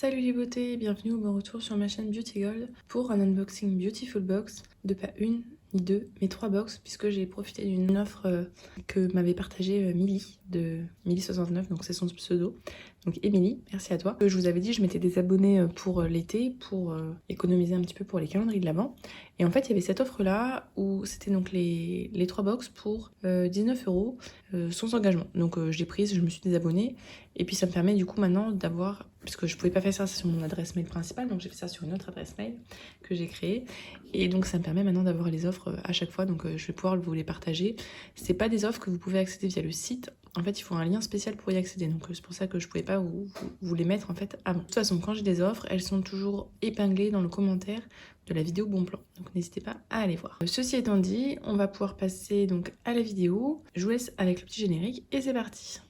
Salut les beautés, bienvenue au bon retour sur ma chaîne Beauty Gold pour un unboxing Beautiful Box de pas une ni deux mais trois box puisque j'ai profité d'une offre que m'avait partagée Milly de Milly69, donc c'est son pseudo. Donc Émilie, merci à toi. Je vous avais dit je m'étais désabonnée pour l'été pour économiser un petit peu pour les calendriers de l'Avent. Et en fait il y avait cette offre là où c'était donc les trois box pour 19 € sans engagement. Donc je l'ai prise, je me suis désabonnée et puis ça me permet du coup maintenant d'avoir, puisque je pouvais pas faire ça sur mon adresse mail principale, donc j'ai fait ça sur une autre adresse mail que j'ai créée. Et donc ça me permet maintenant d'avoir les offres à chaque fois, donc je vais pouvoir vous les partager. C'est pas des offres que vous pouvez accéder via le site, en fait il faut un lien spécial pour y accéder, donc c'est pour ça que je pouvais pas vous les mettre en fait avant. De toute façon quand j'ai des offres, elles sont toujours épinglées dans le commentaire de la vidéo bon plan, donc n'hésitez pas à aller voir. Ceci étant dit, on va pouvoir passer donc à la vidéo. Je vous laisse avec le petit générique et c'est parti.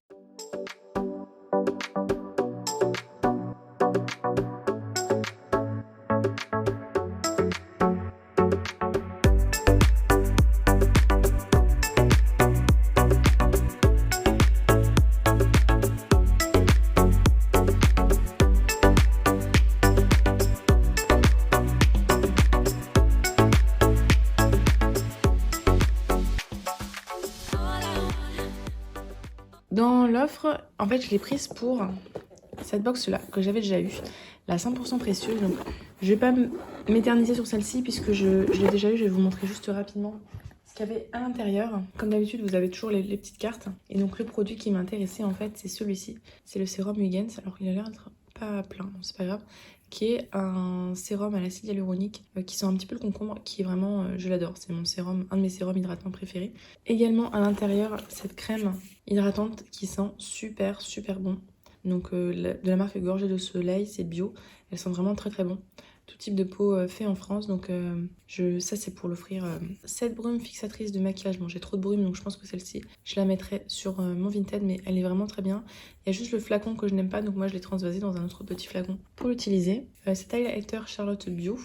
Dans l'offre, en fait, je l'ai prise pour cette box-là, que j'avais déjà eue, la 100% précieuse. Donc, je vais pas m'éterniser sur celle-ci, puisque je l'ai déjà eue. Je vais vous montrer juste rapidement ce qu'il y avait à l'intérieur. Comme d'habitude, vous avez toujours les petites cartes. Et donc, le produit qui m'intéressait, en fait, c'est celui-ci. C'est le sérum Huygens. Alors, il a l'air d'être pas plein, c'est pas grave. Qui est un sérum à l'acide hyaluronique qui sent un petit peu le concombre, qui est vraiment, je l'adore. C'est mon sérum, un de mes sérums hydratants préférés. Également, à l'intérieur, cette crème hydratante qui sent super bon. Donc de la marque Gorgée de Soleil, c'est bio. Elles sont vraiment très bon. Tout type de peau fait en France, donc ça c'est pour l'offrir. Cette brume fixatrice de maquillage, bon j'ai trop de brume donc je pense que celle-ci je la mettrai sur mon Vinted, mais elle est vraiment très bien. Il y a juste le flacon que je n'aime pas, donc moi je l'ai transvasé dans un autre petit flacon pour l'utiliser. Cet highlighter Charlotte Bio,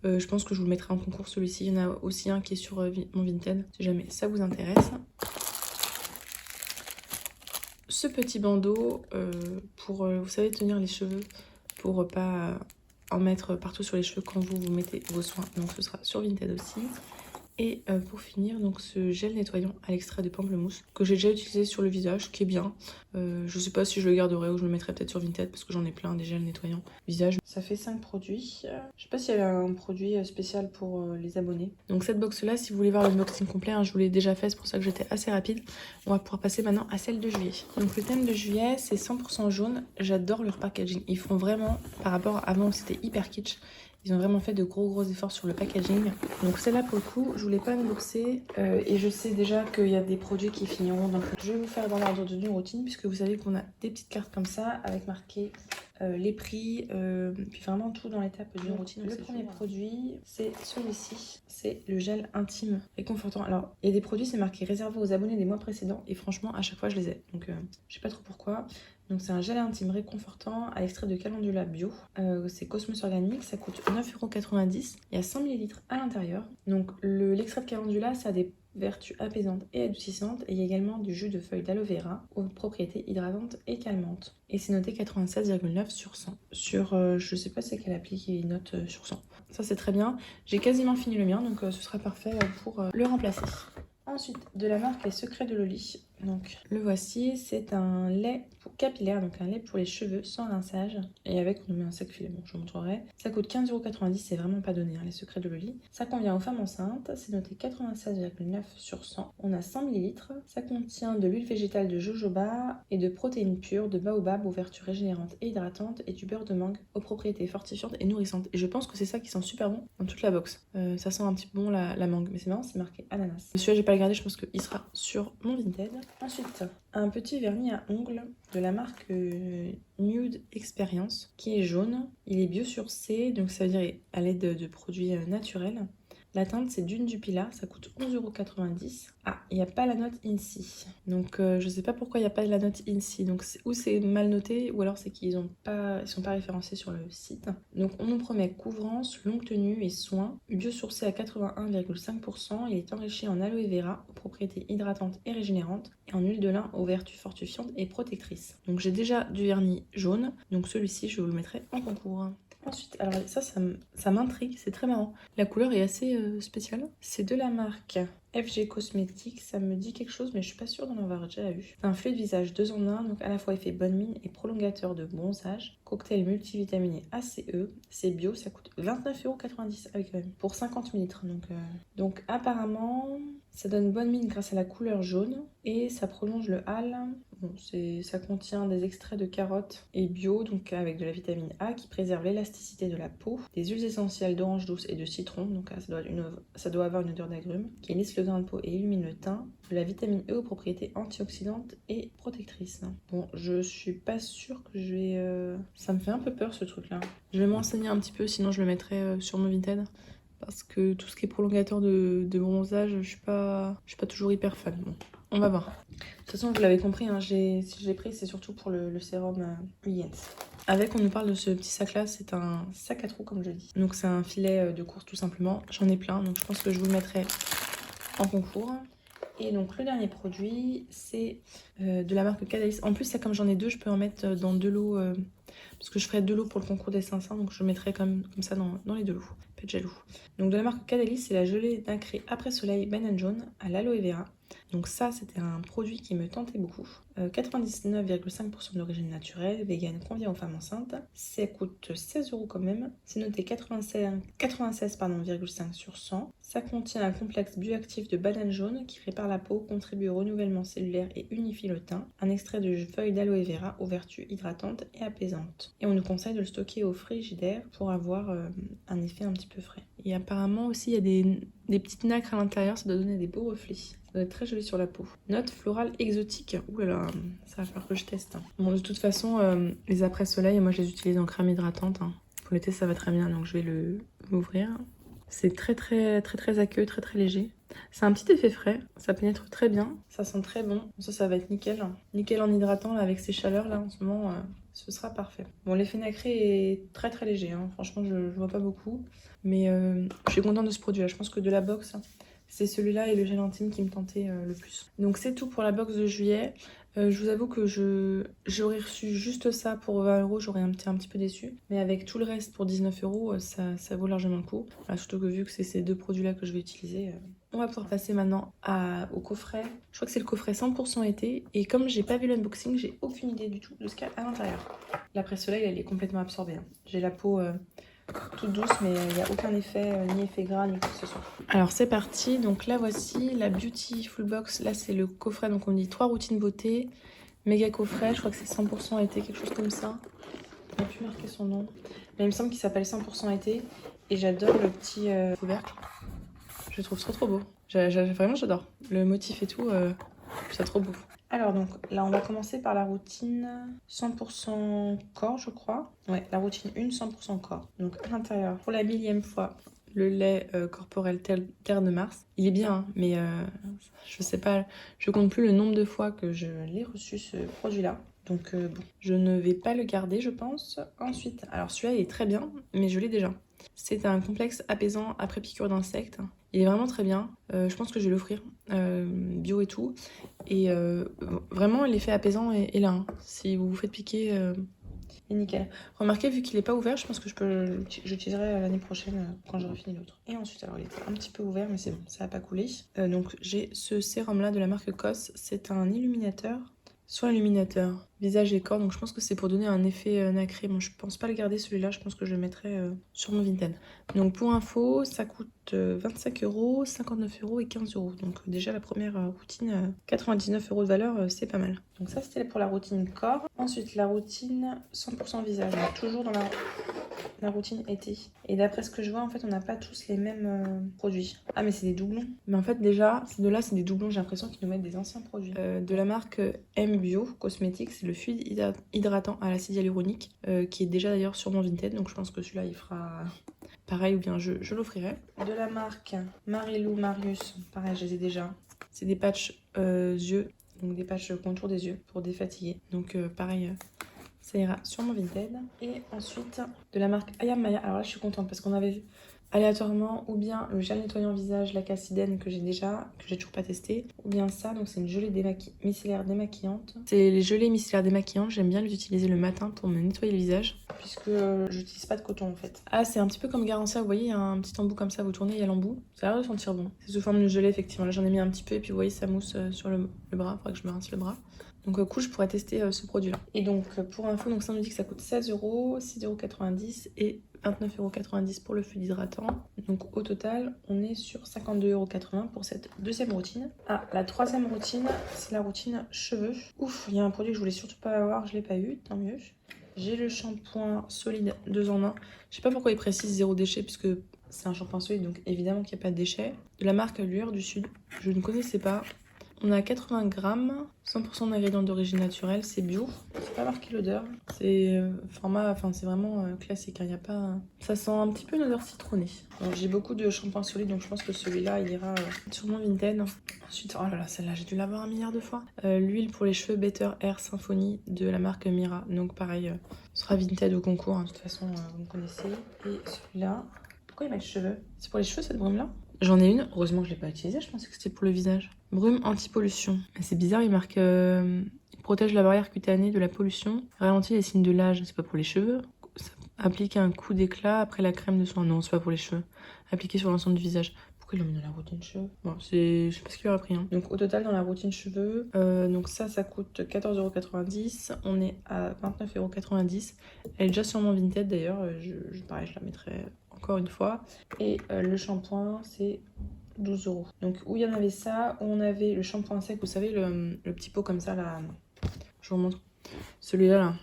je pense que je vous le mettrai en concours celui-ci. Il y en a aussi un qui est sur mon Vinted si jamais ça vous intéresse. Ce petit bandeau pour, vous savez, tenir les cheveux, pour pas en mettre partout sur les cheveux quand vous mettez vos soins. Donc ce sera sur Vinted aussi. Et pour finir, donc ce gel nettoyant à l'extrait de pamplemousse que j'ai déjà utilisé sur le visage, qui est bien. Je sais pas si je le garderai ou je le mettrai peut-être sur Vinted parce que j'en ai plein des gels nettoyants visage. Ça fait 5 produits. Je sais pas s'il y avait un produit spécial pour les abonnés. Donc cette box là, si vous voulez voir l'unboxing complet, hein, je vous l'ai déjà fait, c'est pour ça que j'étais assez rapide. On va pouvoir passer maintenant à celle de juillet. Donc le thème de juillet, c'est 100% jaune. J'adore leur packaging. Ils font vraiment, par rapport à avant où c'était hyper kitsch, ils ont vraiment fait de gros efforts sur le packaging. Donc celle-là pour le coup, je voulais pas unboxer et je sais déjà qu'il y a des produits qui finiront. Donc je vais vous faire dans l'ordre d'une routine puisque vous savez qu'on a des petites cartes comme ça avec marqué les prix, puis vraiment tout dans l'étape d'une routine. Donc, le premier produit, c'est celui-ci, c'est le gel intime réconfortant. Alors il y a des produits, c'est marqué réservé aux abonnés des mois précédents et franchement à chaque fois je les ai. Donc je sais pas trop pourquoi. Donc c'est un gel intime réconfortant à l'extrait de calendula bio. C'est Cosmos Organique, ça coûte 9,90 €. Il y a 100 ml à l'intérieur. Donc l'extrait de calendula, ça a des vertus apaisantes et adoucissantes. Et il y a également du jus de feuilles d'aloe vera aux propriétés hydratantes et calmantes. Et c'est noté 96,9 sur 100. Sur, je sais pas c'est quelle appli qui note sur 100. Ça c'est très bien. J'ai quasiment fini le mien, donc ce sera parfait pour le remplacer. Ensuite, de la marque Les Secrets de Loli. Donc, le voici, c'est un lait capillaire, donc un lait pour les cheveux sans rinçage. Et avec, on met un sec filet, bon, je vous montrerai. Ça coûte 15,90 €, c'est vraiment pas donné, hein, Les Secrets de Loli. Ça convient aux femmes enceintes, c'est noté 96,9 sur 100. On a 100 ml. Ça contient de l'huile végétale de jojoba et de protéines pures de baobab aux vertus régénérantes et hydratantes et du beurre de mangue aux propriétés fortifiantes et nourrissantes. Et je pense que c'est ça qui sent super bon dans toute la box. Ça sent un petit peu bon la mangue, mais c'est marrant, c'est marqué ananas. Celui-là, j'ai pas le gardé, je pense qu'il sera sur mon Vinted. Ensuite, un petit vernis à ongles de la marque Nude Experience qui est jaune. Il est biosourcé, donc ça veut dire à l'aide de produits naturels. La teinte, c'est Dune du Pilar, ça coûte 11,90 €. Ah, il n'y a pas la note INSI. Donc, je sais pas pourquoi il n'y a pas la note INSI. Donc, ou c'est mal noté, ou alors c'est qu'ils sont pas référencés sur le site. Donc, on nous promet couvrance, longue tenue et soins. Biosourcé à 81,5%. Il est enrichi en aloe vera, aux propriétés hydratantes et régénérantes, et en huile de lin aux vertus fortifiantes et protectrices. Donc, j'ai déjà du vernis jaune. Donc, celui-ci, je vous le mettrai en concours. Ensuite, alors ça m'intrigue, c'est très marrant. La couleur est assez spéciale. C'est de la marque FG Cosmetics, ça me dit quelque chose, mais je suis pas sûre d'en avoir déjà eu. C'est un fluide visage 2 en 1, donc à la fois effet bonne mine et prolongateur de bronzage. Cocktail multivitaminé ACE, c'est bio, ça coûte 29,90 € avec même, pour 50 ml. Donc apparemment, ça donne bonne mine grâce à la couleur jaune et ça prolonge le hâle. Bon, ça contient des extraits de carottes et bio, donc avec de la vitamine A qui préserve l'élasticité de la peau, des huiles essentielles d'orange douce et de citron, donc ça doit avoir une odeur d'agrumes, qui lisse le grain de peau et illumine le teint, de la vitamine E aux propriétés antioxydantes et protectrices. Bon, je suis pas sûre que je vais... Ça me fait un peu peur ce truc-là. Je vais m'enseigner un petit peu, sinon je le mettrai sur mon Vinted. Parce que tout ce qui est prolongateur de bronzage, je suis pas toujours hyper fan. Bon, on va voir. De toute façon, vous l'avez compris, hein, si je l'ai pris, c'est surtout pour le sérum Yens. Avec, on nous parle de ce petit sac-là, c'est un sac à trous, comme je dis. Donc, c'est un filet de course, tout simplement. J'en ai plein, donc je pense que je vous le mettrai en concours. Et donc, le dernier produit, c'est de la marque Cadalis. En plus, ça, comme j'en ai deux, je peux en mettre dans de l'eau... parce que je ferai de l'eau pour le concours des 500, donc je le mettrai comme ça dans les deux lots. Pas de jaloux. Donc de la marque Cadalis, c'est la gelée nacrée après soleil Ben & John à l'aloe vera. Donc ça, c'était un produit qui me tentait beaucoup. 99,5% d'origine naturelle, vegan, convient aux femmes enceintes. Ça coûte 16 € quand même. C'est noté 96,5 sur 100. Ça contient un complexe bioactif de banane jaune qui prépare la peau, contribue au renouvellement cellulaire et unifie le teint. Un extrait de feuilles d'aloe vera aux vertus hydratantes et apaisantes. Et on nous conseille de le stocker au frigidaire pour avoir un effet un petit peu frais. Et apparemment aussi, il y a des petites nacres à l'intérieur, ça doit donner des beaux reflets. Ça doit être très joli sur la peau. Note florale exotique. Ouh là là, ça va falloir que je teste. Bon, de toute façon, les après-soleil, moi je les utilise en crème hydratante. Pour l'été, ça va très bien, donc je vais l'ouvrir. C'est très aqueux, très léger. C'est un petit effet frais, ça pénètre très bien, ça sent très bon. Ça va être nickel. Nickel en hydratant là, avec ces chaleurs là en ce moment, ce sera parfait. Bon, l'effet nacré est très léger, hein. Franchement je vois pas beaucoup. Mais je suis contente de ce produit là, je pense que de la box, c'est celui-là et le gel intime qui me tentaient le plus. Donc c'est tout pour la box de juillet. Je vous avoue que j'aurais reçu juste ça pour 20 €, j'aurais été un petit peu déçue. Mais avec tout le reste pour 19 €, ça vaut largement le coup. Voilà, surtout que vu que c'est ces deux produits-là que je vais utiliser. On va pouvoir passer maintenant au coffret. Je crois que c'est le coffret 100% été. Et comme j'ai pas vu l'unboxing, j'ai aucune idée du tout de ce qu'il y a à l'intérieur. L'après-soleil, elle est complètement absorbée, hein. J'ai la peau... toute douce, mais il n'y a aucun effet, ni effet gras, ni quoi que ce soit. Alors c'est parti, donc là voici la Beautiful Box. Là c'est le coffret, donc on dit 3 routines beauté, méga coffret, je crois que c'est 100% été, quelque chose comme ça. On n'a plus marqué son nom, mais il me semble qu'il s'appelle 100% été. Et j'adore le petit couvercle, je le trouve trop beau. Vraiment j'adore, le motif et tout, c'est trop beau. Alors donc là on va commencer par la routine 100% corps, je crois. Ouais, la routine 1 100% corps. Donc à l'intérieur, pour la 1000e fois, le lait corporel Terre de Mars. Il est bien, hein, mais je sais pas, je compte plus le nombre de fois que je l'ai reçu ce produit-là. Donc bon, je ne vais pas le garder, je pense. Ensuite, alors celui-là il est très bien, mais je l'ai déjà. C'est un complexe apaisant après piqûre d'insectes. Il est vraiment très bien. Je pense que je vais l'offrir, bio et tout. Et vraiment, l'effet apaisant est là, hein. Si vous vous faites piquer, est nickel. Remarquez, vu qu'il n'est pas ouvert, je pense que j'utiliserai l'année prochaine quand j'aurai fini l'autre. Et ensuite, alors il était un petit peu ouvert, mais c'est bon, ça n'a pas coulé. Donc j'ai ce sérum-là de la marque COS. C'est un illuminateur. Soin illuminateur, visage et corps, donc je pense que c'est pour donner un effet nacré. Bon, je pense pas le garder celui-là, je pense que je le mettrai sur mon Vinted. Donc pour info, ça coûte 25 €, 59 € et 15 €. Donc déjà la première routine, 99 € de valeur, c'est pas mal. Donc ça c'était pour la routine corps. Ensuite la routine 100% visage, donc toujours dans la la routine été. Et d'après ce que je vois, en fait, on n'a pas tous les mêmes produits. Ah, mais c'est des doublons. Mais en fait, déjà, ces deux-là, c'est des doublons. J'ai l'impression qu'ils nous mettent des anciens produits. De la marque M Bio Cosmetics, c'est le fluide hydratant à l'acide hyaluronique, qui est déjà d'ailleurs sur mon Vinted. Donc je pense que celui-là, il fera pareil ou bien je l'offrirai. De la marque Marilou Marius, pareil, je les ai déjà. C'est des patchs yeux, donc des patchs contour des yeux pour défatiguer. Donc pareil, ça ira sur mon Vinted. Et ensuite, de la marque Ayam Maya. Alors là, je suis contente parce qu'on avait vu aléatoirement ou bien le gel nettoyant visage la Cassidène que j'ai déjà, que j'ai toujours pas testé, ou bien ça, donc c'est une gelée micellaire démaquillante. C'est les gelées micellaires démaquillantes, j'aime bien les utiliser le matin pour me nettoyer le visage, puisque j'utilise pas de coton en fait. Ah, c'est un petit peu comme Garancia, vous voyez, il y a un petit embout comme ça, vous tournez, il y a l'embout. Ça a l'air de sentir bon. C'est sous forme de gelée, effectivement. Là, j'en ai mis un petit peu et puis vous voyez, ça mousse sur le bras, faudra que je me rince le bras. Donc cool, je pourrais tester ce produit-là. Et donc pour info, donc ça nous dit que ça coûte 16 €, 6,90 € et 29,90 € pour le fluide hydratant. Donc au total, on est sur 52,80 € pour cette deuxième routine. Ah, la troisième routine, c'est la routine cheveux. Ouf, il y a un produit que je voulais surtout pas avoir, je l'ai pas eu, tant mieux. J'ai le shampoing solide 2 en 1. Je sais pas pourquoi il précise 0 déchet puisque c'est un shampoing solide, donc évidemment qu'il n'y a pas de déchets. De la marque Lueur du Sud, je ne connaissais pas. On a 80 grammes, 100% d'ingrédients d'origine naturelle, c'est bio. C'est pas marqué l'odeur, c'est format, enfin c'est vraiment classique. Il y a pas, ça sent un petit peu une odeur citronnée. J'ai beaucoup de shampoings solides, donc je pense que celui-là il ira sur mon Vinted. Ensuite, oh là là, celle-là j'ai dû l'avoir 1 milliard de fois. L'huile pour les cheveux Better Hair Symphony de la marque Mira. Donc pareil, ce sera Vinted au concours. Hein. De toute façon, vous me connaissez. Et celui-là, pourquoi il met le cheveu? C'est pour les cheveux cette brume-là? J'en ai une, heureusement que je l'ai pas utilisée, je pensais que c'était pour le visage. Brume anti-pollution. C'est bizarre, il marque il protège la barrière cutanée de la pollution, ralentit les signes de l'âge, c'est pas pour les cheveux. Ça applique un coup d'éclat après la crème de soin. Non, c'est pas pour les cheveux. Appliqué sur l'ensemble du visage. Pourquoi ils l'ont mis dans la routine cheveux? Bon, je sais pas ce qu'il aura pris. Hein. Donc au total dans la routine cheveux, donc ça coûte 14,90 €. On est à 29,90 €. Elle est déjà sur mon Vinted d'ailleurs. Pareil, je la mettrai encore une fois. Et le shampoing, c'est 12 €. Donc où il y en avait ça, où on avait le shampoing sec, vous savez, le petit pot comme ça là. Je vous montre. Celui-là là.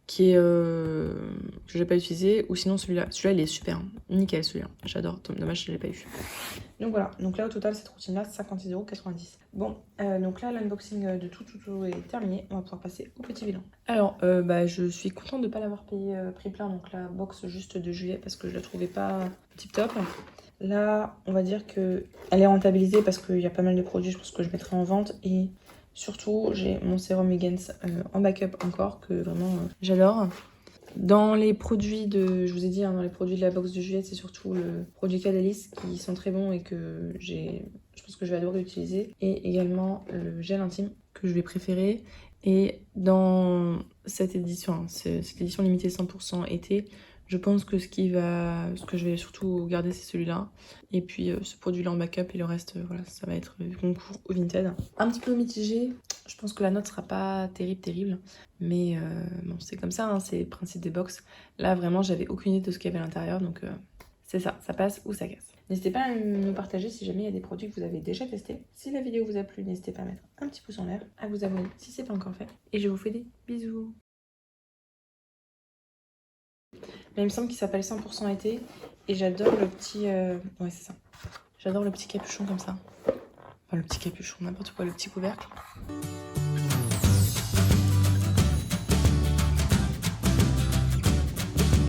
Qui est que j'ai pas utilisé, ou sinon celui-là il est super, hein. Nickel celui-là, j'adore, dommage je l'ai pas eu. Donc voilà, donc là au total cette routine là 56,90 €. Bon, donc là l'unboxing de tout est terminé, on va pouvoir passer au petit bilan. Alors je suis contente de pas l'avoir payé prix plein, donc la box juste de juillet parce que je la trouvais pas tip top. Là on va dire que elle est rentabilisée parce qu'il y a pas mal de produits, je pense que je mettrai en vente. Et surtout, j'ai mon sérum Huygens en backup encore, que vraiment j'adore. Dans les produits je vous ai dit, hein, dans les produits de la box de Juliette, c'est surtout le produit Cadalis qui sont très bons et que je pense que je vais adorer utiliser. Et également le gel intime que je vais préférer. Et dans cette édition, hein, cette édition limitée 100% été, je pense que ce que je vais surtout garder, c'est celui-là. Et puis ce produit-là en backup et le reste, voilà, ça va être du concours au Vinted. Un petit peu mitigé. Je pense que la note sera pas terrible. Mais bon, c'est comme ça, hein, c'est le principe des box. Là, vraiment, j'avais aucune idée de ce qu'il y avait à l'intérieur. Donc c'est ça passe ou ça casse. N'hésitez pas à nous partager si jamais il y a des produits que vous avez déjà testés. Si la vidéo vous a plu, n'hésitez pas à mettre un petit pouce en l'air, à vous abonner si c'est pas encore fait. Et je vous fais des bisous. Mais il me semble qu'il s'appelle 100% été. Et j'adore le petit... Ouais, c'est ça. J'adore le petit capuchon comme ça. Enfin, le petit capuchon, n'importe quoi, le petit couvercle.